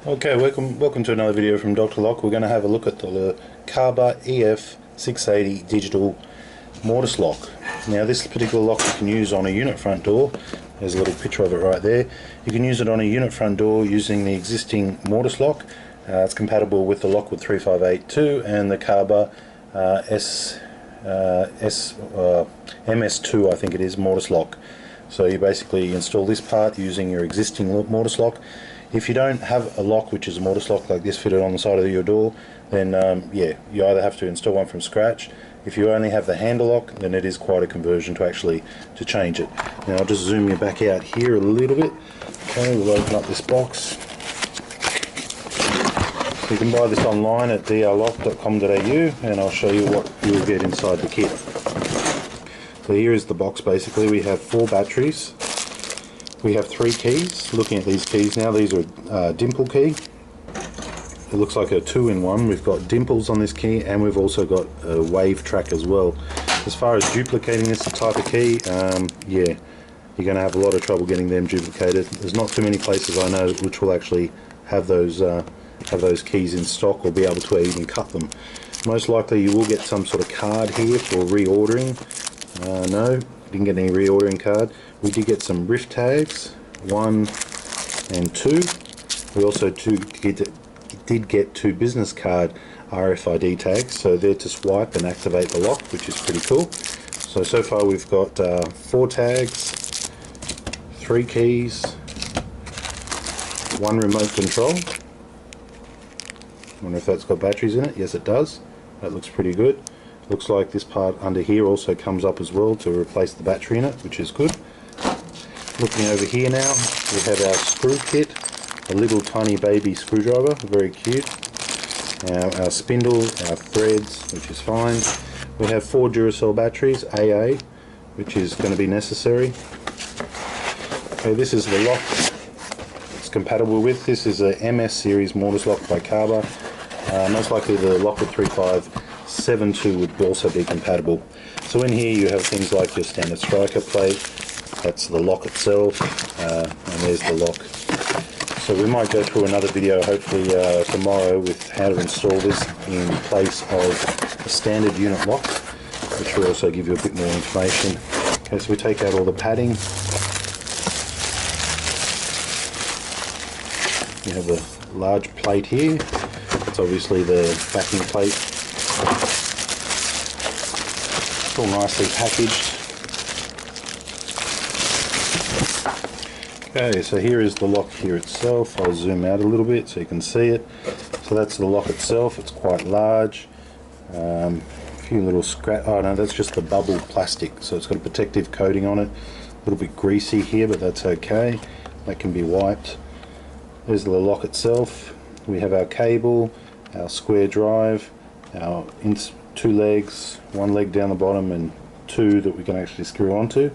Okay, welcome to another video from Dr. Lock. We're going to have a look at the KABA EF680 digital mortise lock. Now this particular lock you can use on a unit front door. There's a little picture of it right there. You can use it on a unit front door using the existing mortise lock. It's compatible with the Lockwood 3582 and the KABA MS2, I think it is, mortise lock. So you basically install this part using your existing mortise lock. If you don't have a lock which is a mortise lock like this fitted on the side of your door, then yeah, you either have to install one from scratch. If you only have the handle lock, then it is quite a conversion to change it. Now I'll just zoom you back out here a little bit. Okay, we'll open up this box. So you can buy this online at drlock.com.au, and I'll show you what you'll get inside the kit. So here is the box. Basically we have 4 batteries. We have 3 keys. Looking at these keys now, these are dimple key. It looks like a 2-in-1. We've got dimples on this key, and we've also got a wave track as well. As far as duplicating this type of key, yeah, you're going to have a lot of trouble getting them duplicated. There's not too many places I know which will actually have those keys in stock or be able to even cut them. Most likely you will get some sort of card here for reordering. No, didn't get any reordering card. We did get some rift tags, 1 and 2. We also did get 2 business card RFID tags, so they're to swipe and activate the lock, which is pretty cool. So far we've got 4 tags, 3 keys, 1 remote control. I wonder if that's got batteries in it. Yes, it does. That looks pretty good. Looks like this part under here also comes up as well to replace the battery in it, which is good. Looking over here now, we have our screw kit, a little tiny baby screwdriver, very cute. Our spindle, our threads, which is fine. We have 4 Duracell batteries, AA, which is going to be necessary. Okay, this is the lock it's compatible with. This is a MS series mortise lock by KABA. Most likely the Lockwood 3582 would also be compatible. So in here you have things like your standard striker plate. That's the lock itself, and there's the lock. So we might go through another video hopefully tomorrow with how to install this in place of a standard unit lock, which will also give you a bit more information. Okay, so we take out all the padding. You have a large plate here. That's obviously the backing plate. It's all nicely packaged. Okay, so here is the lock here itself. I'll zoom out a little bit so you can see it. So that's the lock itself. It's quite large. A few little oh no, that's just the bubble plastic. So it's got a protective coating on it. A little bit greasy here, but that's okay. That can be wiped. There's the lock itself. We have our cable, our square drive, our 2 legs, 1 leg down the bottom and 2 that we can actually screw onto.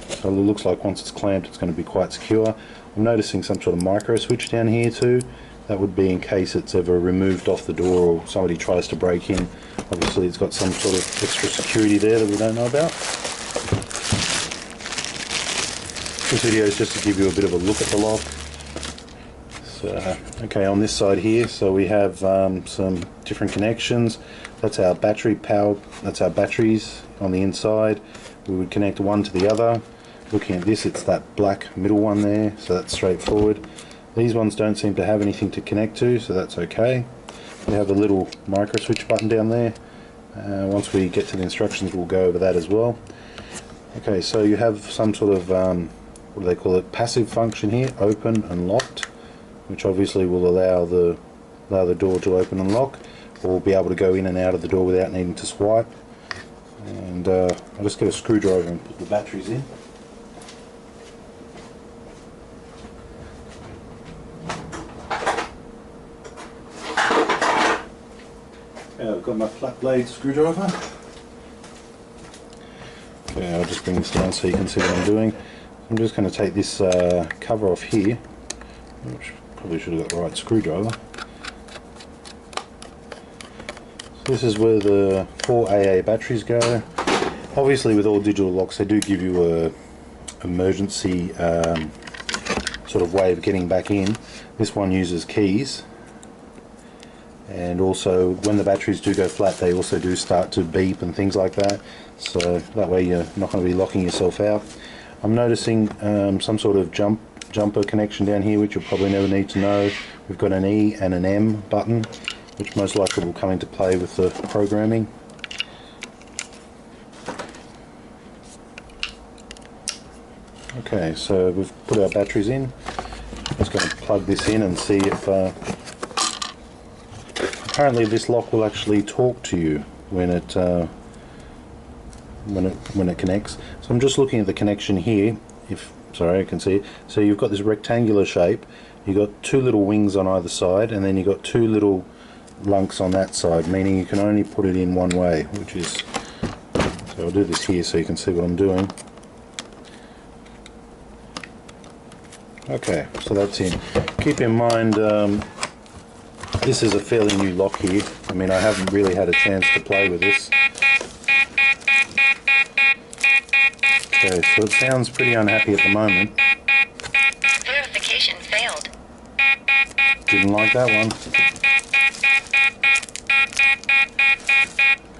So it looks like once it's clamped it's going to be quite secure. I'm noticing some sort of micro switch down here too. That would be in case it's ever removed off the door or somebody tries to break in. Obviously it's got some sort of extra security there that we don't know about. This video is just to give you a bit of a look at the lock. So, okay, on this side here, so we have some different connections. That's our battery power. That's our batteries on the inside. We would connect one to the other. Looking at this, it's that black middle one there, so that's straightforward. These ones don't seem to have anything to connect to, so that's okay. We have a little micro switch button down there. Once we get to the instructions, we'll go over that as well. Okay, so you have some sort of what do they call it? Passive function here, open and locked, which obviously will allow the door to open and lock, or be able to go in and out of the door without needing to swipe. And I'll just get a screwdriver and put the batteries in. Okay, I've got my flat blade screwdriver. Okay, I'll just bring this down so you can see what I'm doing. I'm just going to take this cover off here, which probably should have got the right screwdriver. So this is where the 4 AA batteries go. Obviously with all digital locks they do give you a emergency sort of way of getting back in. This one uses keys, and also when the batteries do go flat they also do start to beep and things like that, so that way you're not going to be locking yourself out. I'm noticing some sort of jumper connection down here, which you'll probably never need to know. We've got an E and an M button, which most likely will come into play with the programming. Okay, so we've put our batteries in. I'm just going to plug this in and see if apparently this lock will actually talk to you when it connects. So I'm just looking at the connection here. Sorry, I can see it. So you've got this rectangular shape. You've got two little wings on either side, and then you've got two little lunks on that side, meaning you can only put it in one way, which is, so I'll do this here so you can see what I'm doing. Okay, so that's in. Keep in mind this is a fairly new lock here. I mean, I haven't really had a chance to play with this. Okay, so it sounds pretty unhappy at the moment. Verification failed. Didn't like that one.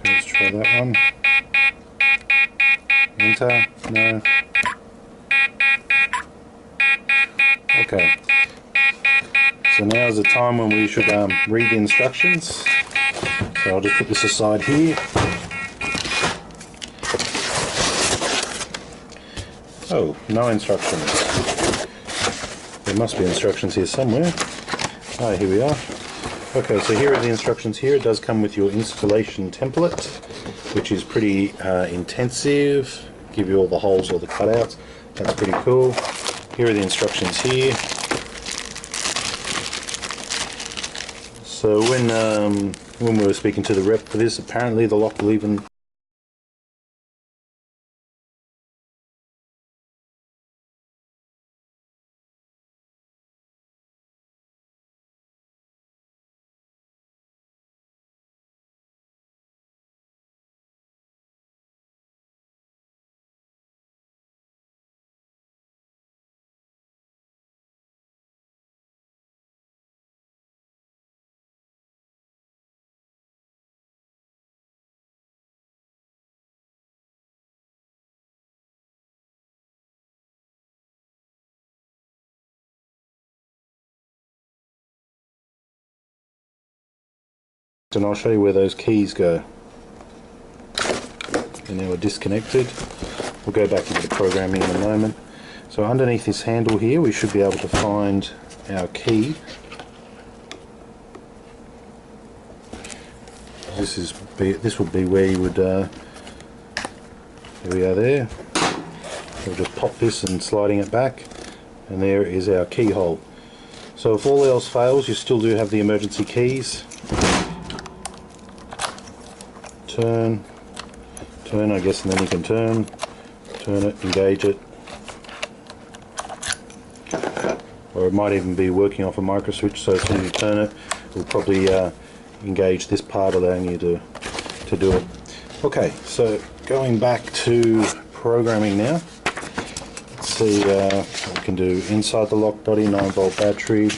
Let's try that one. Enter. No. Okay. So now is the time when we should read the instructions. So I'll just put this aside here. Oh, no instructions. There must be instructions here somewhere. Ah, here we are. Okay, so here are the instructions here. It does come with your installation template, which is pretty intensive. Give you all the holes, all the cutouts. That's pretty cool. Here are the instructions here. So when we were speaking to the rep for this, apparently the lock will even and I'll show you where those keys go. And now we're disconnected. We'll go back into the programming in a moment. So underneath this handle here we should be able to find our key. This would be where you would here we are there. We'll just pop this and sliding it back, and there is our keyhole. So if all else fails, you still do have the emergency keys. Turn, I guess, and then you can turn it, engage it, or it might even be working off a micro switch, so as soon as you turn it, it will probably engage this part, allowing you to do it. Okay, so going back to programming now. Let's see what we can do. Inside the lock body, 9-volt battery,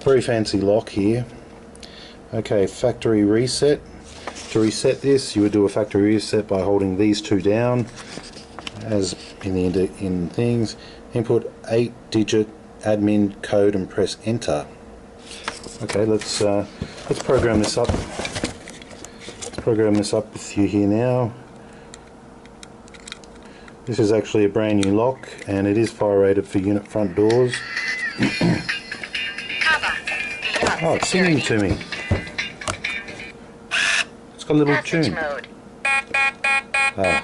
very fancy lock here. Okay, factory reset. To reset this, you would do a factory reset by holding these two down, as in the things. Input 8-digit admin code and press enter. Okay, let's program this up. Let's program this up with you here now. This is actually a brand new lock, and it is fire rated for unit front doors. KABA. Oh, it's singing to me. A little tune. Mode. I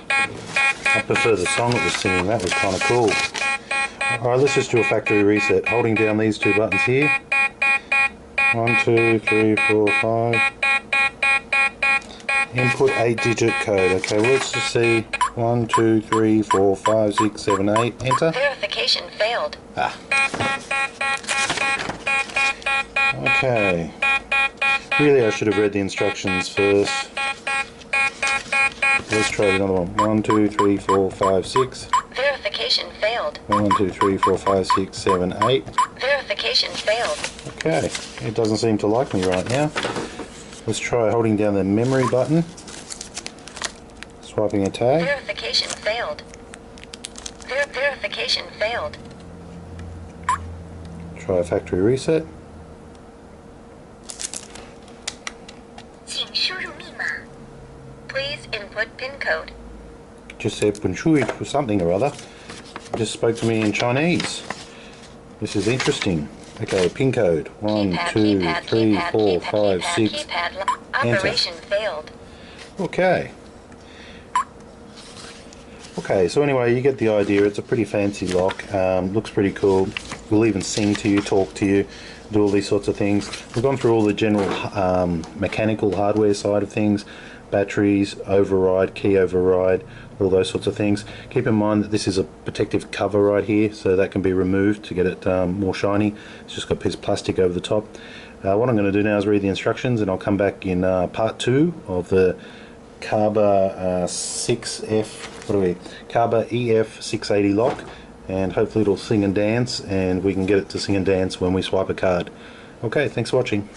prefer the song it was singing. That was kind of cool. Alright, let's just do a factory reset. Holding down these two buttons here. 1, 2, 3, 4, 5. Input 8-digit code. Okay, well, let's just see. 1, 2, 3, 4, 5, 6, 7, 8. Enter. Verification failed. Okay. Really, I should have read the instructions first. Let's try another one. 1, 2, 3, 4, 5, 6. Verification failed. failed. 1, 2, 3, 4, 5, 6, 7, 8. Verification failed. Okay, it doesn't seem to like me right now. Let's try holding down the memory button. Swiping a tag. Verification failed. Verification failed. Try a factory reset. 请输入密码. Please input PIN code. Just said Punchui for something or other. Just spoke to me in Chinese. This is interesting. Okay, pin code. 1, 2, 3, 4, 5, 6. Operation failed. Okay. Okay, so anyway, you get the idea. It's a pretty fancy lock. Looks pretty cool. We'll even sing to you, talk to you, do all these sorts of things. We've gone through all the general mechanical hardware side of things. Batteries, override, key override, all those sorts of things. Keep in mind that this is a protective cover right here, so that can be removed to get it more shiny. It's just got a piece of plastic over the top. What I'm going to do now is read the instructions, and I'll come back in part 2 of the KABA KABA EF680 lock, and hopefully it'll sing and dance, and we can get it to sing and dance when we swipe a card. Okay, thanks for watching.